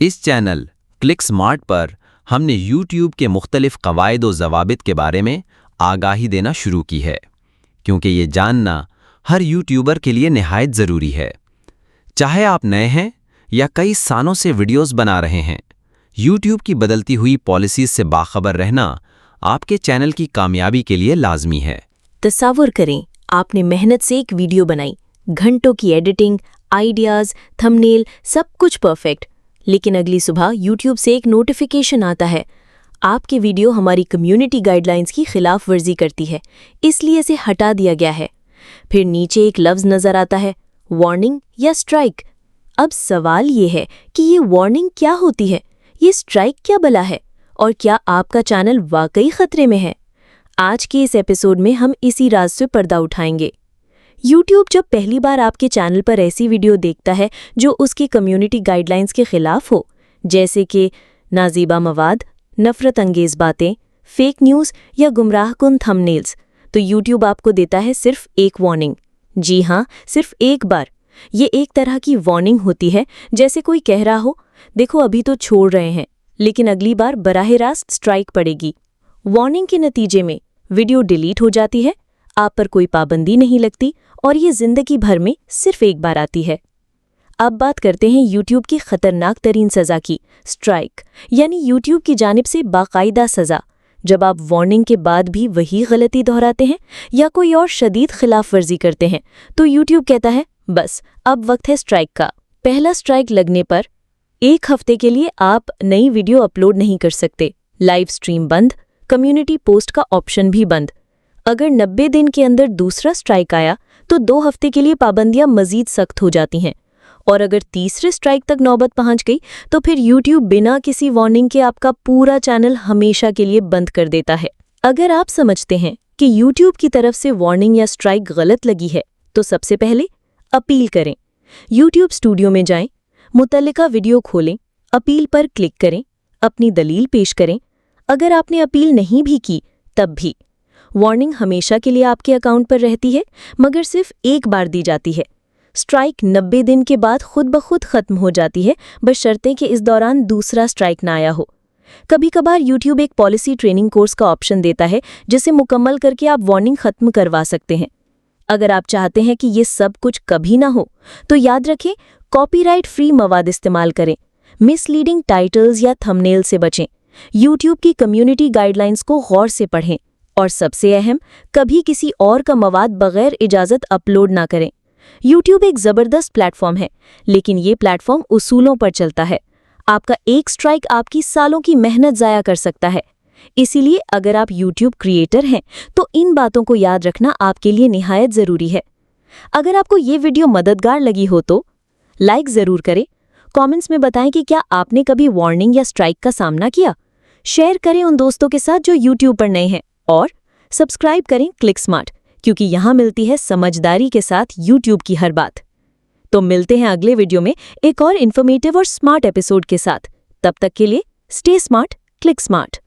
اس channel click smart پر ہم نے YouTube کے مختلف قواعد و ضوابط کے بارے میں آگاہی دینا شروع کی ہے، کیونکہ یہ جاننا ہر یوٹیوبر کے لیے نہایت ضروری ہے۔ چاہے آپ نئے ہیں یا کئی سالوں سے ویڈیوز بنا رہے ہیں، یوٹیوب کی بدلتی ہوئی پالیسیز سے باخبر رہنا آپ کے چینل کی کامیابی کے لیے لازمی ہے۔ تصور کریں آپ نے محنت سے ایک ویڈیو بنائی، گھنٹوں کی ایڈیٹنگ، آئیڈیاز، تھمبنیل، سب کچھ پرفیکٹ، لیکن اگلی صبح یوٹیوب سے ایک نوٹیفیکیشن آتا ہے، آپ کی ویڈیو ہماری کمیونٹی گائیڈ لائنز کی خلاف ورزی کرتی ہے، اس لیے اسے ہٹا دیا گیا ہے۔ پھر نیچے ایک لفظ نظر آتا ہے، وارننگ یا اسٹرائک۔ اب سوال یہ ہے کہ یہ وارننگ کیا ہوتی ہے، یہ اسٹرائک کیا بلا ہے، اور کیا آپ کا چینل واقعی خطرے میں ہے؟ آج کے اس ایپیسوڈ میں ہم اسی راز سے پردہ اٹھائیں گے۔ یوٹیوب جب پہلی بار آپ کے چینل پر ایسی ویڈیو دیکھتا ہے جو اس کی کمیونٹی گائیڈ لائنز کے خلاف ہو، جیسے کہ نازیبا مواد، نفرت انگیز باتیں، فیک نیوز یا گمراہ کن تھمبنیلز، تو یوٹیوب آپ کو دیتا ہے صرف ایک وارننگ۔ جی ہاں، صرف ایک بار۔ یہ ایک طرح کی وارننگ ہوتی ہے، جیسے کوئی کہہ رہا ہو، دیکھو ابھی تو چھوڑ رہے ہیں، لیکن اگلی بار براہ راست اسٹرائک پڑے گی۔ وارننگ کے نتیجے میں ویڈیو ڈیلیٹ ہو جاتی ہے، آپ پر کوئی پابندی نہیں لگتی، اور یہ زندگی بھر میں صرف ایک بار آتی ہے۔ اب بات کرتے ہیں یوٹیوب کی خطرناک ترین سزا کی، اسٹرائک، یعنی یوٹیوب کی جانب سے باقاعدہ سزا۔ جب آپ وارننگ کے بعد بھی وہی غلطی دہراتے ہیں یا کوئی اور شدید خلاف ورزی کرتے ہیں، تو یوٹیوب کہتا ہے بس اب وقت ہے اسٹرائک کا۔ پہلا اسٹرائک لگنے پر 1 ہفتے کے لیے آپ نئی ویڈیو اپلوڈ نہیں کر سکتے، لائیو سٹریم بند، کمیونٹی پوسٹ کا آپشن بھی بند۔ اگر 90 دن کے اندر دوسرا اسٹرائک آیا تو 2 ہفتے کے لیے پابندیاں مزید سخت ہو جاتی ہیں، اور اگر تیسرے اسٹرائک تک نوبت پہنچ گئی تو پھر یوٹیوب بنا کسی وارننگ کے آپ کا پورا چینل ہمیشہ کے لیے بند کر دیتا ہے۔ اگر آپ سمجھتے ہیں کہ یوٹیوب کی طرف سے وارننگ یا اسٹرائک غلط لگی ہے تو سب سے پہلے اپیل کریں۔ یوٹیوب اسٹوڈیو میں جائیں، متعلقہ ویڈیو کھولیں، اپیل پر کلک کریں، اپنی دلیل پیش کریں۔ اگر آپ نے اپیل نہیں بھی کی تب بھی وارننگ ہمیشہ کے لیے آپ کے اکاؤنٹ پر رہتی ہے، مگر صرف ایک بار دی جاتی ہے۔ اسٹرائک 90 دن کے بعد خود بخود ختم ہو جاتی ہے، بشرطے کہ اس دوران دوسرا اسٹرائک نہ آیا ہو۔ کبھی کبھار یوٹیوب ایک پالیسی ٹریننگ کورس کا آپشن دیتا ہے جسے مکمل کر کے آپ وارننگ ختم کروا سکتے ہیں۔ اگر آپ چاہتے ہیں کہ یہ سب کچھ کبھی نہ ہو تو یاد رکھیں، کاپی رائٹ فری مواد استعمال کریں، مس لیڈنگ ٹائٹلز یا تھمبنیل سے بچیں، یوٹیوب کی کمیونٹی گائیڈ لائنز کو غور سے پڑھیں، اور سب سے اہم، کبھی کسی اور کا مواد بغیر اجازت اپلوڈ نہ کریں۔ یوٹیوب ایک زبردست پلیٹ فارم ہے، لیکن یہ پلیٹ فارم اصولوں پر چلتا ہے۔ آپ کا ایک اسٹرائک آپ کی سالوں کی محنت ضائع کر سکتا ہے۔ اسی لیے اگر آپ یوٹیوب کریئٹر ہیں تو ان باتوں کو یاد رکھنا آپ کے لیے نہایت ضروری ہے۔ اگر آپ کو یہ ویڈیو مددگار لگی ہو تو لائک ضرور کریں، کامنٹس میں بتائیں کہ کیا آپ نے کبھی وارننگ یا اسٹرائک کا سامنا کیا، شیئر کریں ان دوستوں کے ساتھ جو یوٹیوب پر نئے ہیں، اور سبسکرائب کریں کلک سمارٹ، کیونکہ یہاں ملتی ہے سمجھداری کے ساتھ یوٹیوب کی ہر بات۔ تو ملتے ہیں اگلے ویڈیو میں ایک اور انفارمیٹیو اور سمارٹ ایپیسوڈ کے ساتھ۔ تب تک کے لیے اسٹے سمارٹ، کلک سمارٹ۔